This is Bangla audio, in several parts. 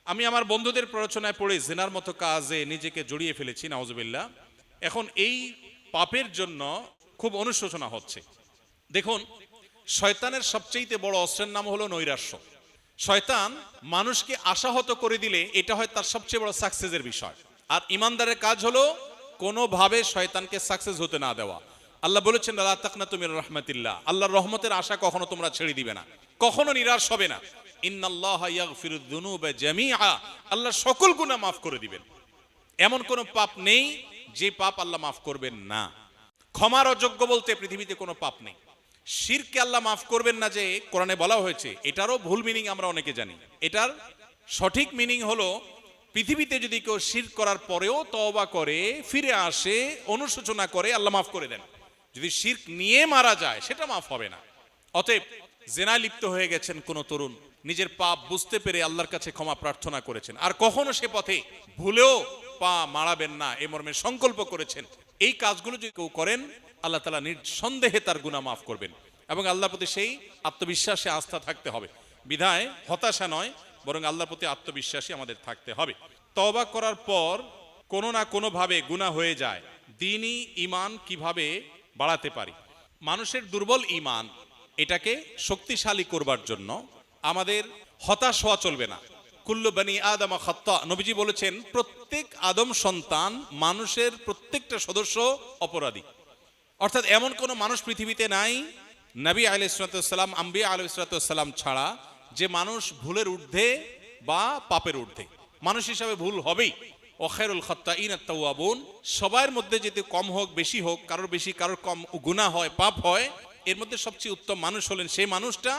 আমি আমার বন্ধুদের প্ররোচনায় পড়ে জিনার মতো কাজে নিজেকে জড়িয়ে ফেলেছি, নাউজুবিল্লাহ। এখন এই পাপের জন্য খুব অনুশোচনা হচ্ছে। দেখুন, শয়তানের সবচেয়ে বড় অস্ত্রের নাম হলো নৈরাশ্য। শয়তান মানুষকে আশাহত করে দিলে এটা হয় তার সবচেয়ে বড় সাকসেসের বিষয়। আর ইমানদারের কাজ হলো কোনোভাবে শয়তানকে সাকসেস হতে না দেওয়া। আল্লাহ বলেছেন, লা তাকনাতু মির রাহমাতিল্লাহ, আল্লাহর রহমতের আশা কখনো তোমরা ছেড়ে দিবে না, কখনো নিরাশ হবে না। ইন্নাল্লাহা ইয়াগফিরুয যুনুবা জামিআ, আল্লাহ সকল গুনাহ মাফ করে দিবেন। এমন কোন পাপ নেই যে পাপ আল্লাহ মাফ করবেন না। ক্ষমার অযোগ্য বলতে পৃথিবীতে কোনো পাপ নেই। শিরকে আল্লাহ মাফ করবেন না যে কোরআনে বলা হয়েছে, এটারও ভুল মিনিং আমরা অনেকে জানি। এটার সঠিক মিনিং হলো, পৃথিবীতে যদি কেউ শিরক করার পরেও তওবা করে, ফিরে আসে, অনুশোচনা করে, আল্লাহ মাফ করে দেন। যদি শিরক নিয়ে মারা যায় সেটা মাফ হবে না। অতএব জেনায় লিপ্ত হয়ে গেছেন কোন তরুণ, নিজের পাপ বুঝতে পেরে আল্লাহর কাছে ক্ষমা প্রার্থনা করেছেন, আর কখনো সে পথে ভুলেও পা মারাবেন না এ মর্মে সংকল্প করেছেন, এই কাজগুলো যদি কেউ করেন আল্লাহ তাআলা নিঃসন্দেহে তার গুনাহ মাফ করবেন। এবং আল্লাহর প্রতি সেই আত্মবিশ্বাসে আস্থা থাকতে হবে। বিধায় হতাশা নয়, বরং আল্লাহর প্রতি আত্মবিশ্বাসী আমাদের থাকতে হবে। তওবা করার পর কোনো না কোনো ভাবে গুনাহ হয়ে যায়, দ্বীনি ঈমান কিভাবে বাড়াতে পারি? মানুষের দুর্বল ঈমান, এটাকে শক্তিশালী করবার জন্য আমাদের হতাশ হওয়া চলবে না। কুল্লু বনি আদম খাত্তা, নবীজি বলেছেন প্রত্যেক আদম সন্তান, মানুষের প্রত্যেকটা সদস্য অপরাধী। অর্থাৎ এমন কোন মানুষ পৃথিবীতে নাই, নবী আলাইহিস সালাম, আম্বিয়া আলাইহিস সালাম ছাড়া, যে মানুষ ভুলের ঊর্ধ্বে বা পাপের ঊর্ধ্বে। মানুষ হিসাবে ভুল হবেই। ও খায়রুল খাত্তাইন আত-তাওয়াবুন, সবার মধ্যে যদি কম হোক বেশি হোক, কারোর বেশি কারোর কম গুনাহ হয়, পাপ হয়, এর মধ্যে সবচেয়ে উত্তম মানুষ হলেন সেই মানুষটা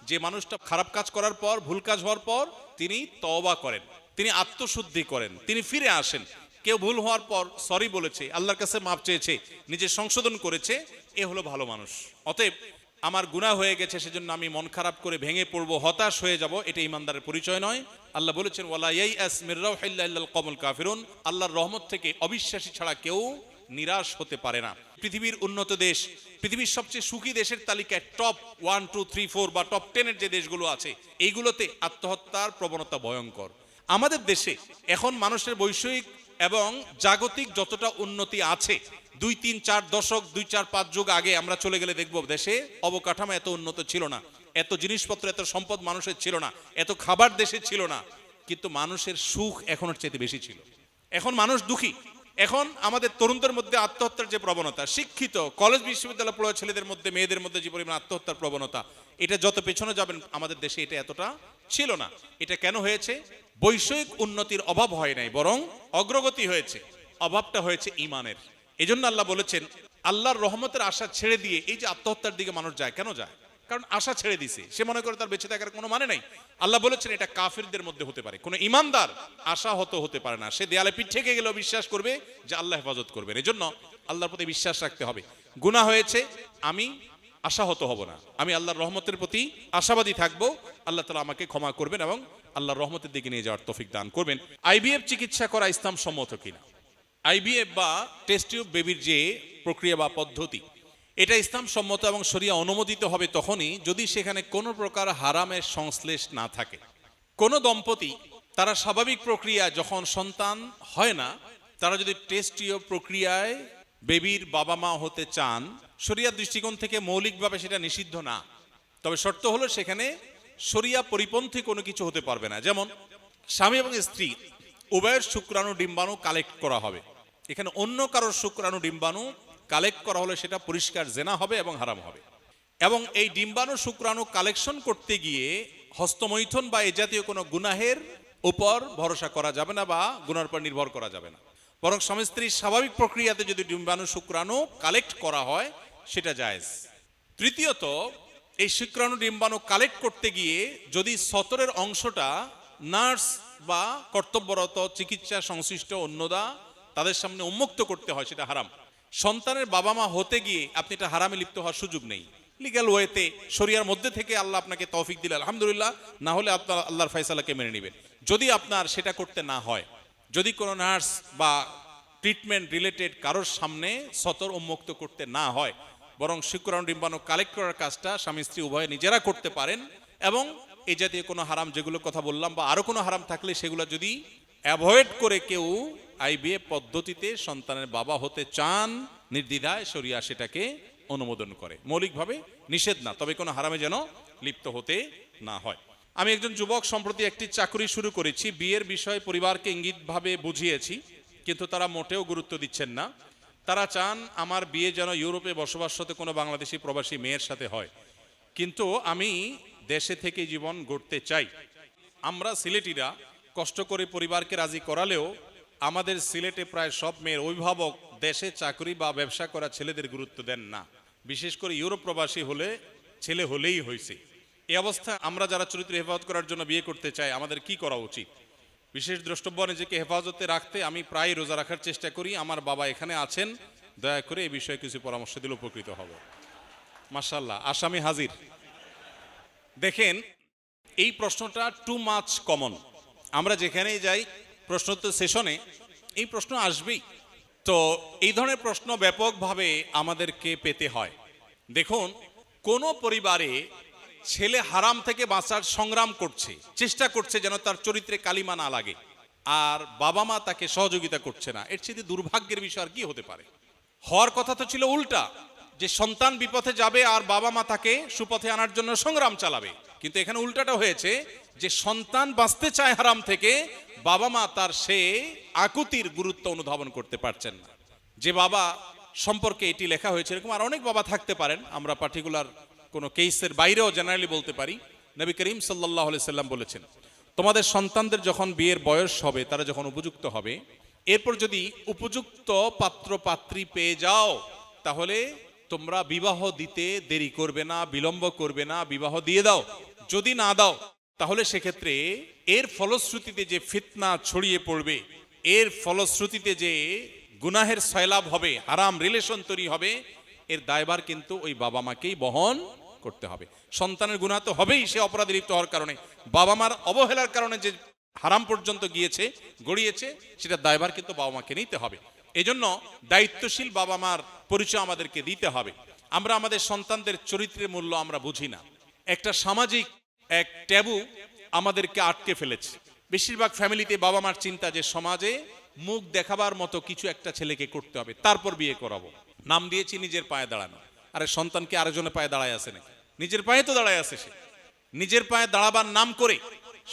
যে মানুষটা খারাপ কাজ করার পর, ভুল কাজ হওয়ার পর তিনি তওবা করেন, তিনি আত্মশুদ্ধি করেন, তিনি ফিরে আসেন। কেউ ভুল হওয়ার পর সরি বলেছে, আল্লাহর কাছে মাপ চেয়েছে, নিজে সংশোধন করেছে, এ হলো ভালো মানুষ। অতএব আমার গুনাহ হয়ে গেছে সেজন্য আমি মন খারাপ করে ভেঙে পড়বো, হতাশ হয়ে যাব, এটা ইমানদারের পরিচয় নয়। আল্লাহ বলেছেন, ওয়ালা ইয়াইআস মির রাউহিল্লাহি ইল্লাল কওমুল কাফিরুন, আল্লাহর রহমত থেকে অবিশ্বাসী ছাড়া কেউ নিরাশ হতে পারে না। পৃথিবীর উন্নত দেশ, পৃথিবীর সবচেয়ে সুখী দেশের তালিকায় টপ 1, 2, 3, 4 বা টপ 10 এর যে দেশগুলো আছে, এইগুলোতে আত্মহত্যার প্রবণতা ভয়ঙ্কর। আমাদের দেশে এখন মানুষের বৈষয়িক এবং জাগতিক যতটা উন্নতি আছে, 2, 3, 4 দশক, 2, 4, 5 যুগ আগে আমরা চলে গেলে দেখব দেশে অবকাঠামো এত উন্নত ছিল না, এত জিনিসপত্র, এত সম্পদ মানুষের ছিল না, এত খাবার দেশে ছিল না, কিন্তু মানুষের সুখ এখনের চাইতে বেশি ছিল। এখন মানুষ দুঃখী। এখন আমাদের তরুণদের মধ্যে আত্মহত্যার যে প্রবণতা, শিক্ষিত কলেজ বিশ্ববিদ্যালয় পড়ুয়া ছেলেদের মধ্যে, মেয়েদের মধ্যে যে পরিমাণ আত্মহত্যার প্রবণতা, এটা যত পেছনে যাবেন আমাদের দেশে এটা এতটা ছিল না। এটা কেন হয়েছে? বৈষয়িক উন্নতির অভাব হয় নাই, বরং অগ্রগতি হয়েছে। অভাবটা হয়েছে ঈমানের। এজন্য আল্লাহ বলেছেন, আল্লাহর রহমতের আশা ছেড়ে দিয়ে এই যে আত্মহত্যার দিকে মানুষ যায়, কেন যায়? কারণ আশা ছেড়ে দিছে, সে মনে করে তার বেঁচে থাকার কোনো মানে নাই। আল্লাহ বলেছেন এটা কাফিরদের মধ্যে হতে পারে, কোনো ইমানদার আশাহত হতে পারে না। সে দেয়ালে পিঠ থেকে গেলেও বিশ্বাস করবে যে আল্লাহ হেফাজত করবেন। এজন্য আল্লাহর প্রতি বিশ্বাস রাখতে হবে। গুনাহ হয়েছে, আমি আশাহত হব না, আমি আল্লাহর রহমতের প্রতি আশাবাদী থাকবো। আল্লাহ তাআলা আমাকে ক্ষমা করবেন এবং আল্লাহর রহমতের দিকে নিয়ে যাওয়ার তৌফিক দান করবেন। আইভিএফ চিকিৎসা করা ইসলাম সম্মত কিনা? আইভিএফ বা টেস্ট টিউব বেবির যে প্রক্রিয়া বা পদ্ধতি, এটা ইসলাম সম্মত এবং শরিয়া অনুমোদিত হবে তখনই যদি সেখানে কোনো প্রকার হারামের সংশ্লেষ না থাকে। কোনো দম্পতি তারা স্বাভাবিক প্রক্রিয়া যখন সন্তান হয় না, তারা যদি টেস্ট টিউব প্রক্রিয়ায় বেবির বাবা মা হতে চান, শরিয়ার দৃষ্টিকোণ থেকে মৌলিকভাবে সেটা নিষিদ্ধ না। তবে শর্ত হলো সেখানে শরিয়া পরিপন্থী কোনো কিছু হতে পারবে না। যেমন স্বামী এবং স্ত্রী উভয়ের শুক্রাণু ডিম্বাণু কালেক্ট করা হবে, এখানে অন্য কারোর শুক্রাণু ডিম্বাণু কালেক্ট করা হলে সেটা পরিষ্কার জেনা হবে এবং হারাম হবে। এবং এই ডিম্বাণু শুক্রাণু কালেকশন করতে গিয়ে হস্তমৈথুন বা এ জাতীয় কোনো গুনাহের উপর ভরসা করা যাবে না বা গুনার উপর নির্ভর করা যাবে না, বরং স্বামী স্ত্রীর স্বাভাবিক প্রক্রিয়াতে যদি ডিম্বাণু শুক্রাণু কালেক্ট করা হয় সেটা জায়েজ। তৃতীয়ত, এই শুক্রাণু ডিম্বাণু কালেক্ট করতে গিয়ে যদি সতরের অংশটা নার্স বা কর্তব্যরত চিকিৎসা সংশ্লিষ্ট অন্যদা তাদের সামনে উন্মুক্ত করতে হয়, সেটা হারাম। সন্তানের বাবা মা হতে গিয়ে আপনি এটা হারামে লিপ্ত হওয়ার সুযোগ নেই। লিগ্যাল ওয়েতে শরিয়ার মধ্যে থেকে আল্লাহ আপনাকে তৌফিক দিলে আলহামদুলিল্লাহ, না হলে আপনার আল্লাহর ফয়সালাকে মেনে নেবেন। যদি আপনার সেটা করতে না হয়, যদি কোনো নার্স বা ট্রিটমেন্ট রিলেটেড কারোর সামনে সতর উন্মুক্ত করতে না হয়, বরং শুক্রাণু ডিম্বাণু কালেক্ট করার কাজটা স্বামী স্ত্রী উভয়ে নিজেরা করতে পারেন এবং এই জাতীয় কোনো হারাম যেগুলো কথা বললাম বা আরো কোনো হারাম থাকলে সেগুলো যদি অ্যাভয়েড করে কেউ আইভিএফ পদ্ধতিতে সন্তানের বাবা হতে চান, নির্দ্বিধায় শরিয়া সেটাকে অনুমোদন করে, মৌলিকভাবে নিষেধ না, তবে কোনো হারামে যেন লিপ্ত হতে না হয়। আমি একজন যুবক, সম্প্রতি একটি চাকরি শুরু করেছি, বিয়ের বিষয়ে পরিবারকে ইঙ্গিতভাবে বুঝিয়েছি, কিন্তু তারা মোটেও গুরুত্ব দিচ্ছেন না। তারা চান আমার বিয়ে যেন ইউরোপে বসবাসরত কোনো বাংলাদেশি প্রবাসী মেয়ের সাথে হয়, কিন্তু আমি দেশে থেকে জীবন গড়তে চাই। আমরা সিলেটিরা কষ্ট করে পরিবারকে রাজি করালেও আমাদের সিলেটে প্রায় সব মেয়ের অভিভাবক দেশে চাকরি বা ব্যবসা করা ছেলেদের গুরুত্ব দেন না, বিশেষ করে ইউরোপ প্রবাসী হলে ছেলে হলেই হয়েছে। এই অবস্থায় আমরা যারা চরিত্র হেফাজত করার জন্য বিয়ে করতে চাই, আমাদের কি করা উচিত? বিশেষ দ্রষ্টব্য, নিজেকে হেফাজতে রাখতে আমি প্রায় রোজা রাখার চেষ্টা করি। আমার বাবা এখানে আছেন, দয়া করে এই বিষয়ে কিছু পরামর্শ দিলে উপকৃত হব। মাশাআল্লাহ, আসামি হাজির। দেখেন, এই প্রশ্নটা টু মাচ কমন। আমরা যেখানেই যাই প্রশ্নোত্তর সেশনে এই প্রশ্ন আসবেই। তো এই ধরনের প্রশ্ন ব্যাপকভাবে আমাদেরকে পেতে হয়। দেখুন, কোন পরিবারে ছেলে হারাম থেকে বাঁচার সংগ্রাম করছে, চেষ্টা করছে যেন তার চরিত্রে কালিমা না লাগে, আর বাবা মা তাকে সহযোগিতা করছে না, এর চেয়ে দুর্ভাগ্যের বিষয় আর কি হতে পারে? হওয়ার কথা তো ছিল উল্টা, যে সন্তান বিপথে যাবে আর বাবা মা তাকে সুপথে আনার জন্য সংগ্রাম চালাবে। কিন্তু এখানে উল্টাটা হয়েছে, যে সন্তান বাঁচতে চায় হারাম থেকে, বাবা মা তার সে আকুতির গুরুত্ব অনুধাবন করতে পারছেন না। যে বাবা সম্পর্কে এটি লেখা হয়েছে, এরকম আর অনেক বাবা থাকতে পারেন, আমরা পার্টিকুলার কোনো কেসের বাইরেও জেনারেলি বলতে পারি। নবী করিম সাল্লাল্লাহু আলাইহি সাল্লাম বলেছেন, তোমাদের সন্তানদের যখন বিয়ের বয়স হবে, তারা যখন উপযুক্ত হবে, এরপর যদি উপযুক্ত পাত্র পাত্রী পেয়ে যাও, তাহলে তোমরা বিবাহ দিতে দেরি করবে না, বিলম্ব করবে না, বিবাহ দিয়ে দাও। যদি না দাও, তাহলে সেক্ষেত্রে এর ফলশ্রুতিতে যে ফিতনা ছড়িয়ে পড়বে, এর ফলশ্রুতিতে যে গুনাহের সয়লাভ হবে, হারাম রিলেশন তৈরি হবে, এর দায়ভার কিন্তু ওই বাবা মাকেই বহন করতে হবে। সন্তানের গুনাহ তো হবেই, সে অপরাধে লিপ্ত হওয়ার কারণে, বাবা মার অবহেলার কারণে যে হারাম পর্যন্ত গিয়েছে, গড়িয়েছে, সেটা দায়ভার কিন্তু বাবা মাকে নিতে হবে। এজন্য দায়িত্বশীল বাবা মার পরিচয় আমাদেরকে দিতে হবে। আমরা আমাদের সন্তানদের চরিত্রের মূল্য আমরা বুঝি না। একটা সামাজিক এক ট্যাবু আমাদেরকে আটকে ফেলেছে। বেশিরভাগ ফ্যামিলিতে বাবা মার চিন্তা যে সমাজে মুখ দেখাবার মতো কিছু একটা ছেলেকে করতে হবে, তারপর বিয়ে করাবো। নাম দিয়েছি নিজের পায়ে দাঁড়ানো। আরে সন্তানকে আরেকজনের পায়ে দাঁড়ায় আছে নাকি? নিজের পায়ে তো দাঁড়ায় আছে সে। নিজের পায়ে দাঁড়াবার নাম করে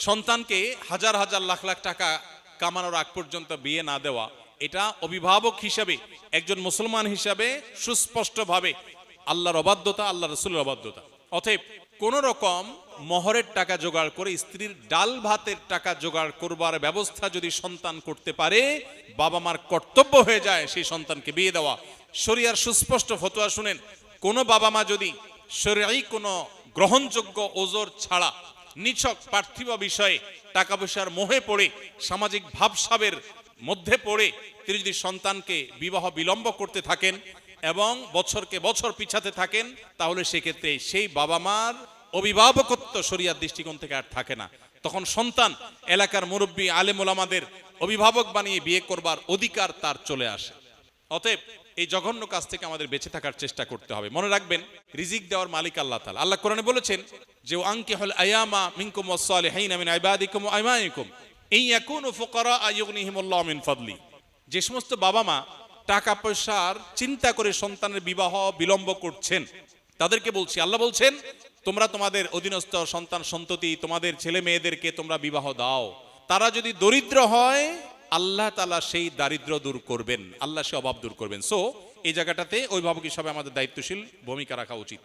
সন্তানকে হাজার হাজার লাখ লাখ টাকা কামানোর আগ পর্যন্ত বিয়ে না দেওয়া, এটা অভিভাবক হিসাবে, একজন মুসলমান হিসাবে সুস্পষ্টভাবে আল্লাহর অবাধ্যতা, আল্লাহ রাসূলের অবাধ্যতা। অতএব কোন রকম মহরের টাকা জোগাড় করে স্ত্রীর ডাল ভাতের টাকা জোগাড় করবার ব্যবস্থা যদি সন্তান করতে পারে, বাবা মার কর্তব্য হয়ে যায় সেই সন্তানকে বিয়ে দেওয়া। শরিয়ার সুস্পষ্ট ফতোয়া শুনেন, কোন বাবা মা যদি শরীয়ী কোনো গ্রহণযোগ্য ওজর ছাড়া নিছক পার্থিব বিষয়ে টাকা পয়সার মোহে পড়ে, সামাজিক ভাবসাবের মধ্যে পড়ে তিনি যদি সন্তানকে বিবাহ বিলম্ব করতে থাকেন এবং বছরকে বছর পিছাতে থাকেন, তাহলে সেক্ষেত্রে সেই বাবা মার অভিভাবকত্ব শরিয়ার দৃষ্টিকোণ থেকে আর থাকে না। তখন সন্তান এলাকার মুরব্বী আলেম ওলামাদের অভিভাবক বানিয়ে বিয়ে করবার অধিকার তার চলে আসে। অতএব এই জঘন্য কাজ থেকে আমাদের বেঁচে থাকার চেষ্টা করতে হবে। মনে রাখবেন, রিজিক দেওয়ার মালিক আল্লাহ তাআলা। আল্লাহ কোরআনে বলেছেন যে আনকিহুল আয়ামা মিনকুম ওয়াস-সালিহিনা মিন ইবাদিকুম ওয়া ইমাইকুম ইন ইয়াকুনু ফুকারা আয়ুগনিহিমুল্লাহু মিন ফাদলি। যে সমস্ত বাবা মা টাকা পয়সার চিন্তা করে সন্তানের বিবাহ বিলম্ব করছেন, তাদেরকে বলছি, আল্লাহ বলছেন, তোমরা তোমাদের অধীনস্থ সন্তান সন্ততি, তোমাদের ছেলে মেয়েদেরকে তোমরা বিবাহ দাও। তারা যদি দরিদ্র হয়, আল্লাহ তাআলা সেই দারিদ্র দূর করবেন, আল্লাহ সে অভাব দূর করবেন। সো এই জায়গাটাতে অভিভাবক হিসাবে আমাদের দায়িত্বশীল ভূমিকা রাখা উচিত।